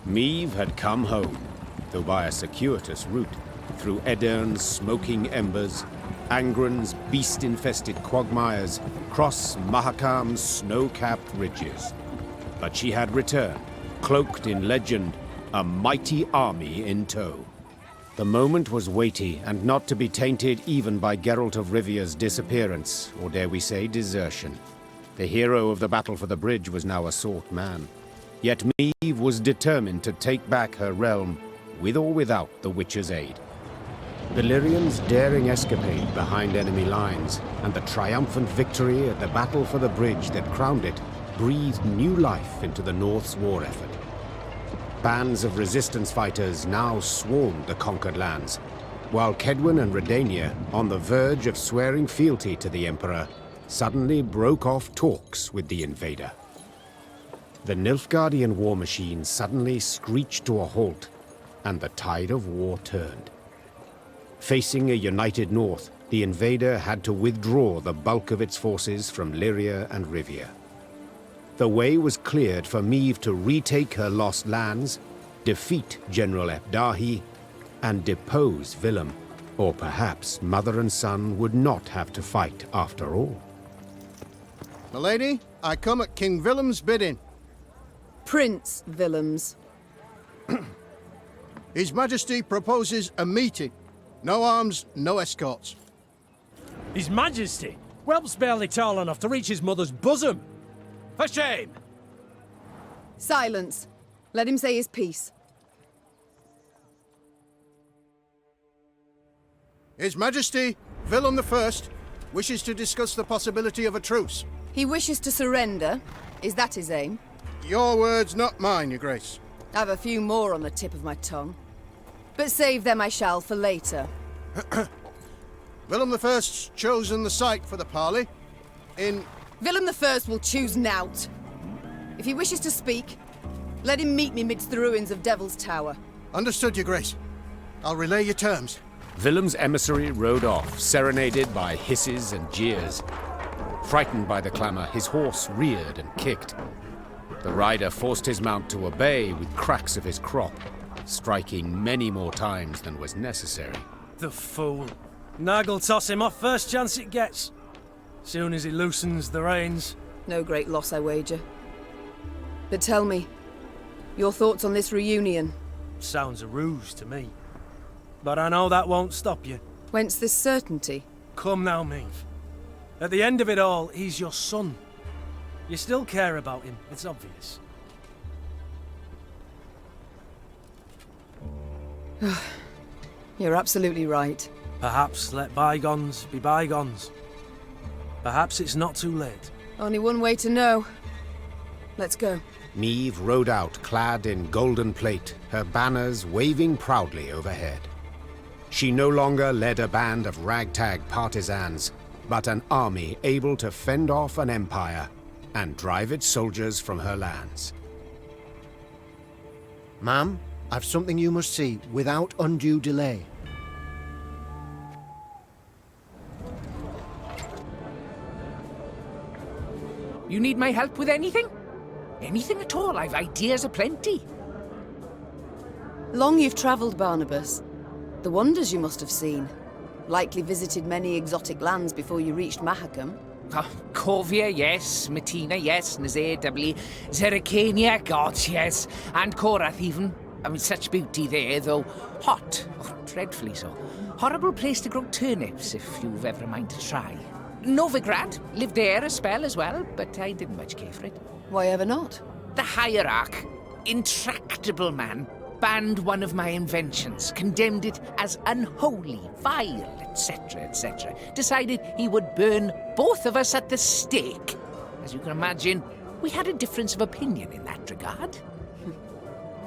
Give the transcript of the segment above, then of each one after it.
Meve had come home, though by a circuitous route, through Edern's smoking embers, Angren's beast-infested quagmires, cross Mahakam's snow-capped ridges. But she had returned, cloaked in legend, a mighty army in tow. The moment was weighty and not to be tainted even by Geralt of Rivia's disappearance, or dare we say desertion. The hero of the battle for the bridge was now a sought man. Yet Meve was determined to take back her realm, with or without the Witcher's aid. Valyrian's daring escapade behind enemy lines, and the triumphant victory at the battle for the bridge that crowned it, breathed new life into the North's war effort. Bands of resistance fighters now swarmed the conquered lands, while Kedwen and Redania, on the verge of swearing fealty to the Emperor, suddenly broke off talks with the invader. The Nilfgaardian war machine suddenly screeched to a halt, and the tide of war turned. Facing a united North, the invader had to withdraw the bulk of its forces from Lyria and Rivia. The way was cleared for Meve to retake her lost lands, defeat General Ebdahi, and depose Willem. Or perhaps mother and son would not have to fight after all. Milady, I come at King Willem's bidding. Prince Willems. His Majesty proposes a meeting. No arms, no escorts. His Majesty? Whelp's barely tall enough to reach his mother's bosom. For shame! Silence. Let him say his piece. His Majesty, Willem I, wishes to discuss the possibility of a truce. He wishes to surrender. Is that his aim? Your words, not mine, Your Grace. I've a few more on the tip of my tongue. But save them I shall for later. Willem I's chosen the site for the parley. Willem I will choose nought. If he wishes to speak, let him meet me midst the ruins of Devil's Tower. Understood, Your Grace. I'll relay your terms. Willem's emissary rode off, serenaded by hisses and jeers. Frightened by the clamor, his horse reared and kicked. The rider forced his mount to obey with cracks of his crop, striking many more times than was necessary. The fool. Nag'll toss him off first chance it gets. Soon as he loosens the reins. No great loss, I wager. But tell me, your thoughts on this reunion? Sounds a ruse to me. But I know that won't stop you. Whence this certainty? Come now, Meve. At the end of it all, he's your son. You still care about him, it's obvious. You're absolutely right. Perhaps let bygones be bygones. Perhaps it's not too late. Only one way to know. Let's go. Meve rode out clad in golden plate, her banners waving proudly overhead. She no longer led a band of ragtag partisans, but an army able to fend off an empire and drive its soldiers from her lands. Ma'am, I've something you must see without undue delay. You need my help with anything? Anything at all, I've ideas aplenty. Long you've travelled, Barnabas. The wonders you must have seen. Likely visited many exotic lands before you reached Mahakam. Oh, Corvia, yes. Matina, yes. Nazir, doubly. Zeracania, gods, yes. And Korath, even. I mean, such beauty there, though hot. Oh, dreadfully so. Horrible place to grow turnips, if you've ever a mind to try. Novigrad, lived there a spell as well, but I didn't much care for it. Why ever not? The hierarch, intractable man, banned one of my inventions, condemned it as unholy, vile, etc., etc. Decided he would burn both of us at the stake. As you can imagine, we had a difference of opinion in that regard.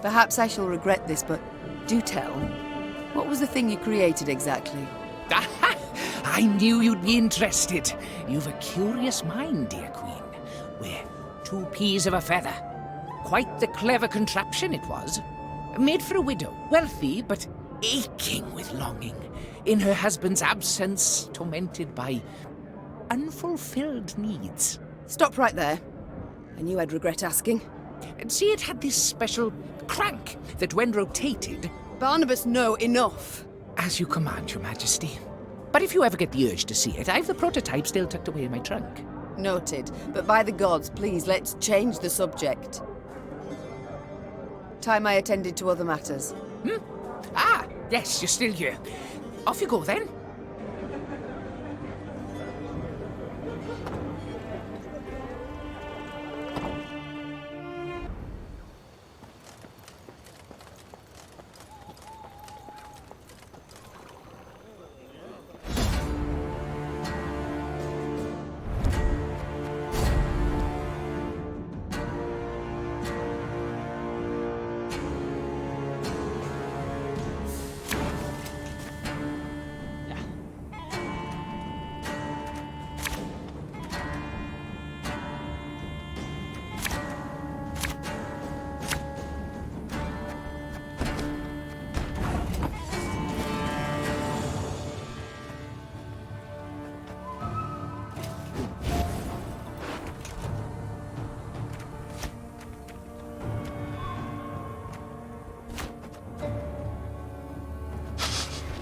Perhaps I shall regret this, but do tell. What was the thing you created exactly? Aha! I knew you'd be interested. You've a curious mind, dear Queen. We're two peas of a feather. Quite the clever contraption it was. Made for a widow, wealthy, but aching with longing. In her husband's absence, tormented by unfulfilled needs. Stop right there. I knew I'd regret asking. See, it had this special crank that when rotated... Barnabas, no, enough. As you command, Your Majesty. But if you ever get the urge to see it, I've the prototype still tucked away in my trunk. Noted. But by the gods, please, let's change the subject. Time I attended to other matters. Ah, yes, you're still here. Off you go, then.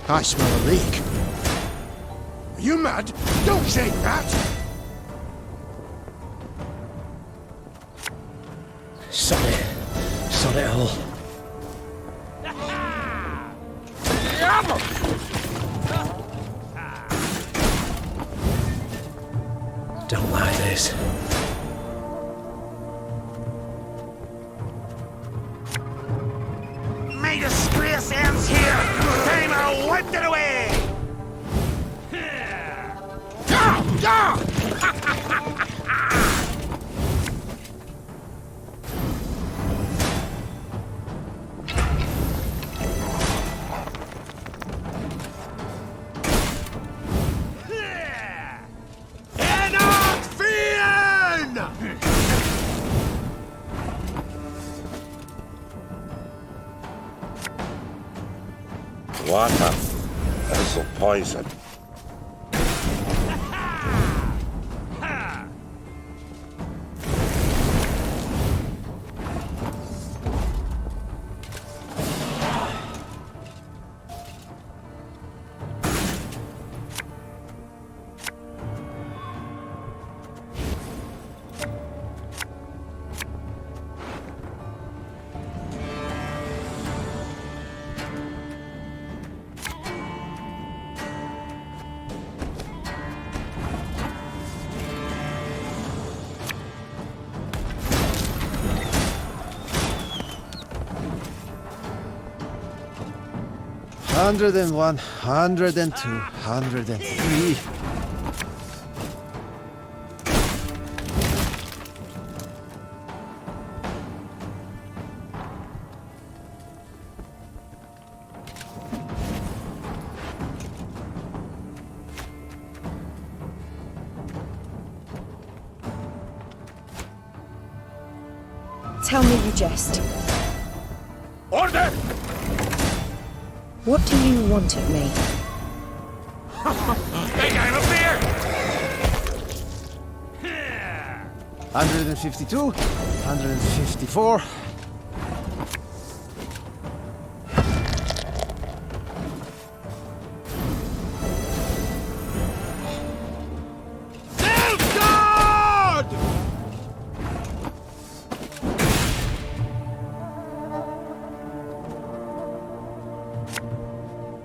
I smell a leak. Are you mad? Don't shake that! Sod it all. Don't like this. May the square sounds here! Timer wiped it away! Water is a poison. Hundred and 102, 103. Tell me you jest. Order! What do you want of me? Hey, I'm up here! 152, 154.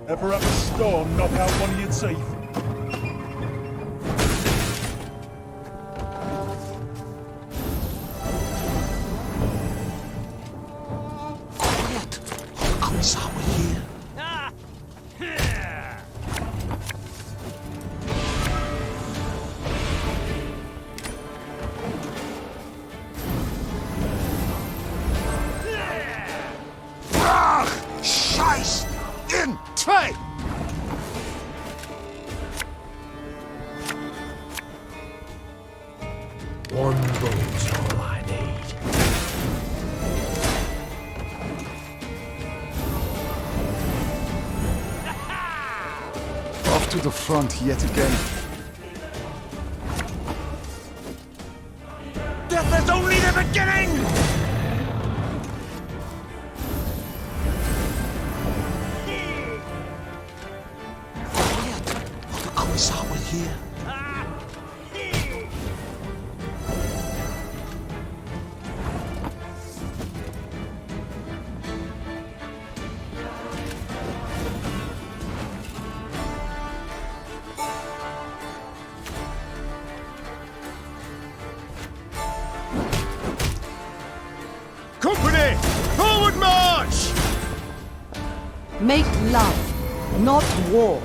Ever have a storm knock out one of your teeth? Quiet! Commissar, we're here. Scheiß! In Trade! One boat's all I need. Off to the front yet again. Death is only the beginning! Company! Forward march! Make love, not war.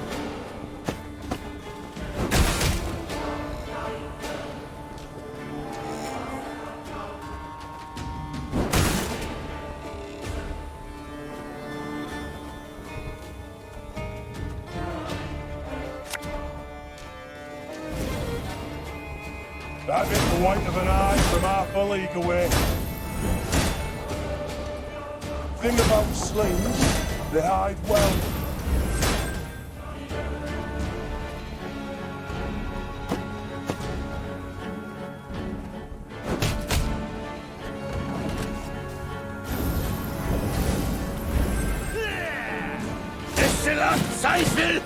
That bit the white of an eye from half a league away. Thing about slings, they hide well. Seifel!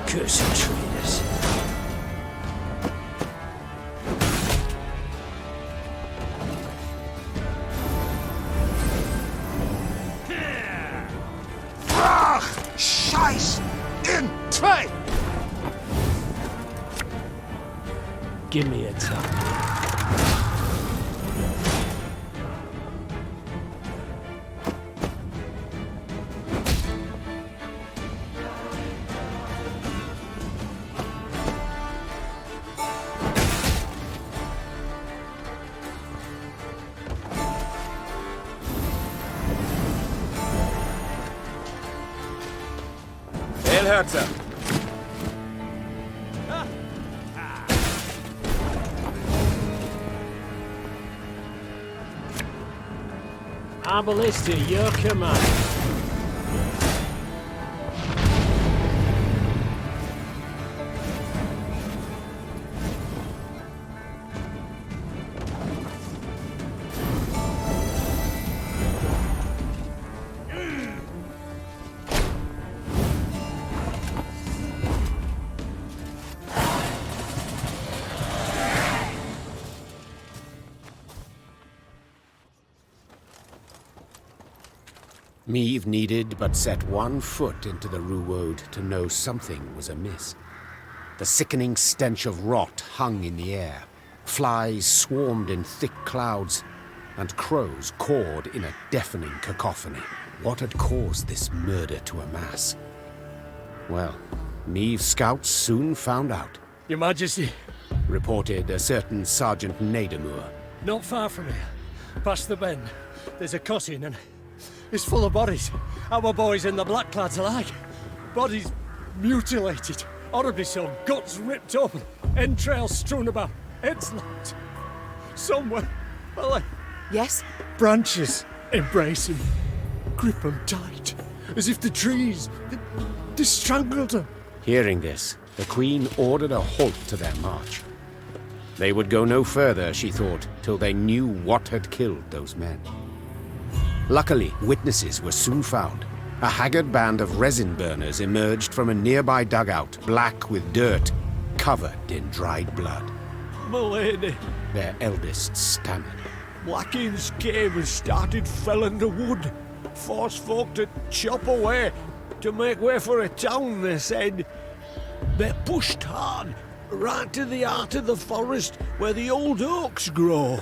Cursed traitors. Scheiß! In Trey! Give me a time. Elherzer! Ballista, your command. Meve needed but set one foot into the Ruwode to know something was amiss. The sickening stench of rot hung in the air. Flies swarmed in thick clouds, and crows cawed in a deafening cacophony. What had caused this murder to amass? Well, Meve's scouts soon found out, Your Majesty, reported a certain Sergeant Nadamur. not far from here, past the bend, there's a cutting and it's full of bodies. Our boys and the Blackclads alike. Bodies mutilated, horribly so, guts ripped open, entrails strewn about, heads locked. Somewhere, well, Yes? branches embrace him, grip him tight, as if the trees, they strangled him. Hearing this, the Queen ordered a halt to their march. They would go no further, she thought, till they knew what had killed those men. Luckily, witnesses were soon found. A haggard band of resin burners emerged from a nearby dugout, black with dirt, covered in dried blood. My lady, Their eldest stammered. Blackins came and started felling the wood. Forced folk to chop away, to make way for a town, they said. They pushed hard, right to the heart of the forest where the old oaks grow,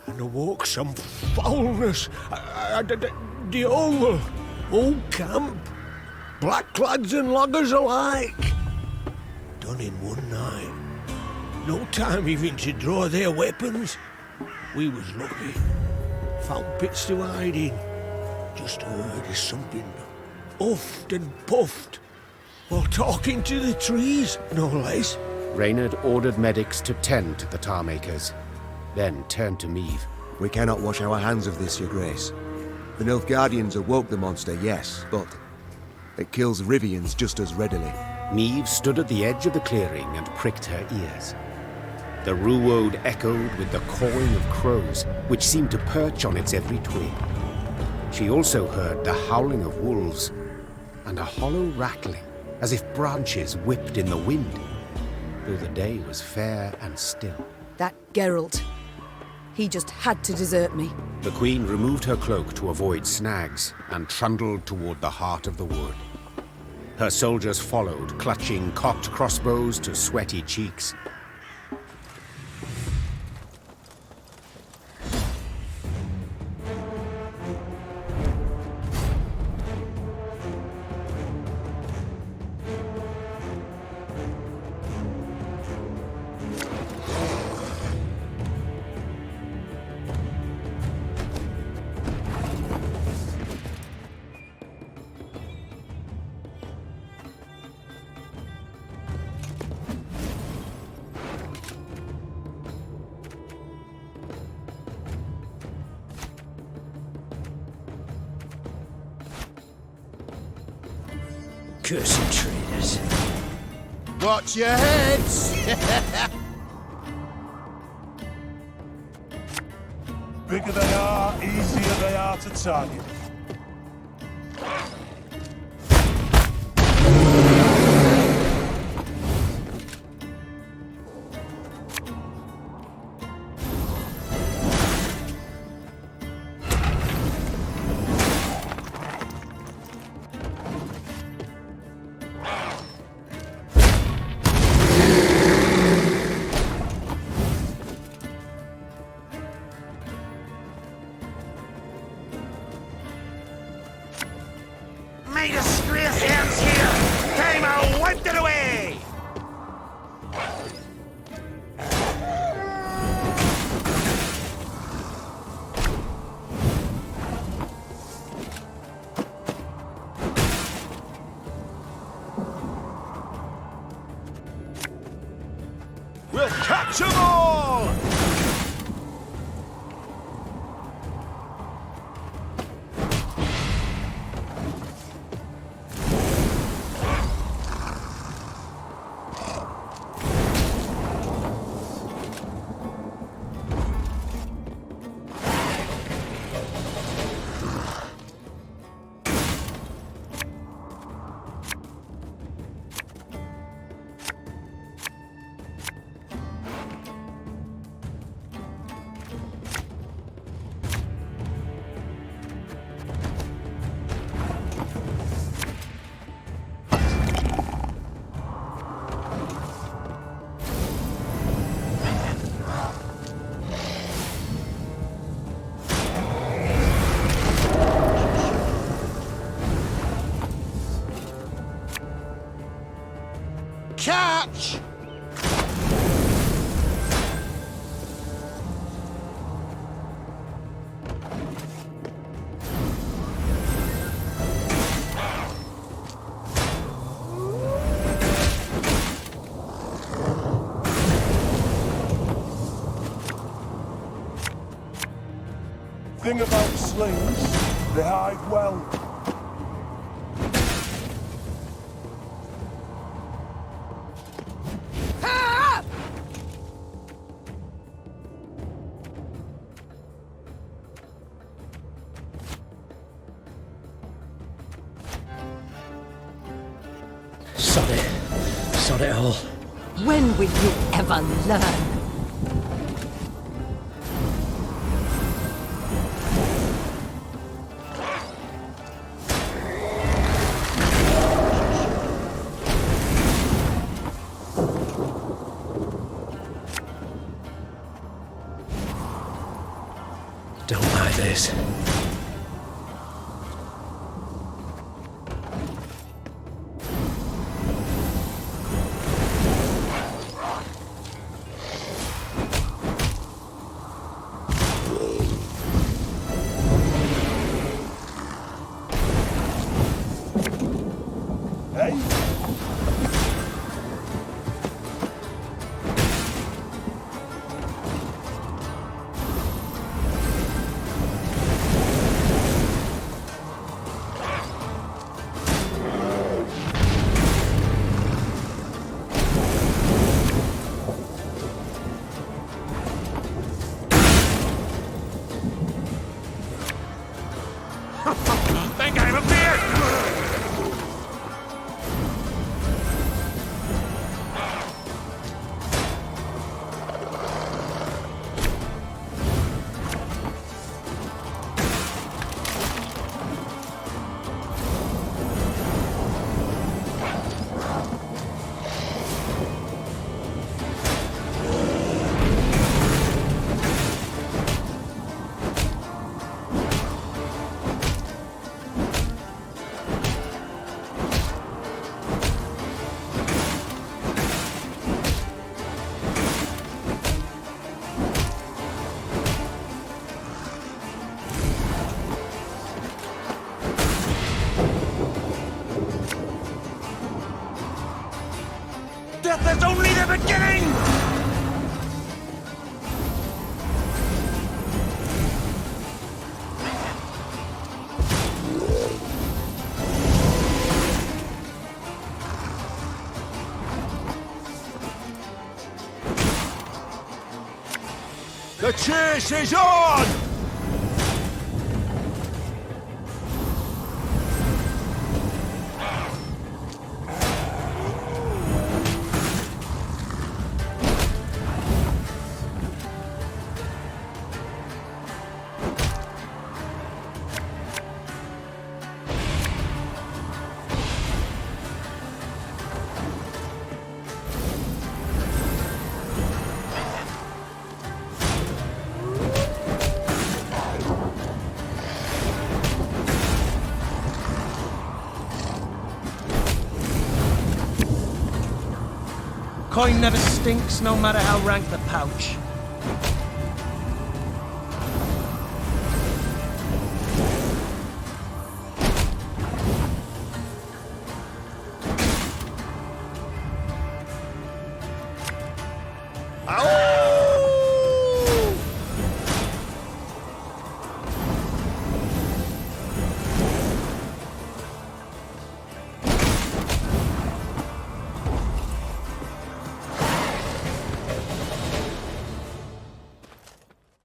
and awoke some foulness. The whole camp, blackclads and loggers alike. Done in one night. No time even to draw their weapons. We was lucky. Found pits to hide in. Just heard of something huffed and puffed while talking to the trees, no less. Reynard ordered medics to tend to the tar makers, then turned to Meve. We cannot wash our hands of this, Your Grace. The Nilfgaardians awoke the monster, yes, but it kills Rivians just as readily. Meve stood at the edge of the clearing and pricked her ears. The Ruwode echoed with the cawing of crows, which seemed to perch on its every twig. She also heard the howling of wolves, and a hollow rattling, as if branches whipped in the wind, though the day was fair and still. That Geralt. He just had to desert me. The Queen removed her cloak to avoid snags and trundled toward the heart of the wood. Her soldiers followed, clutching cocked crossbows to sweaty cheeks. Cursed traitors. Watch your heads! Bigger they are, easier they are to target. May disgrace ends here! Timer wiped it away! We'll catch 'em all! Catch! Thing about slings, they hide well. Sod it all. When will you ever learn? Don't like this. Think I'm a beer! The chase is on! Coin never stinks, no matter how rank the pouch.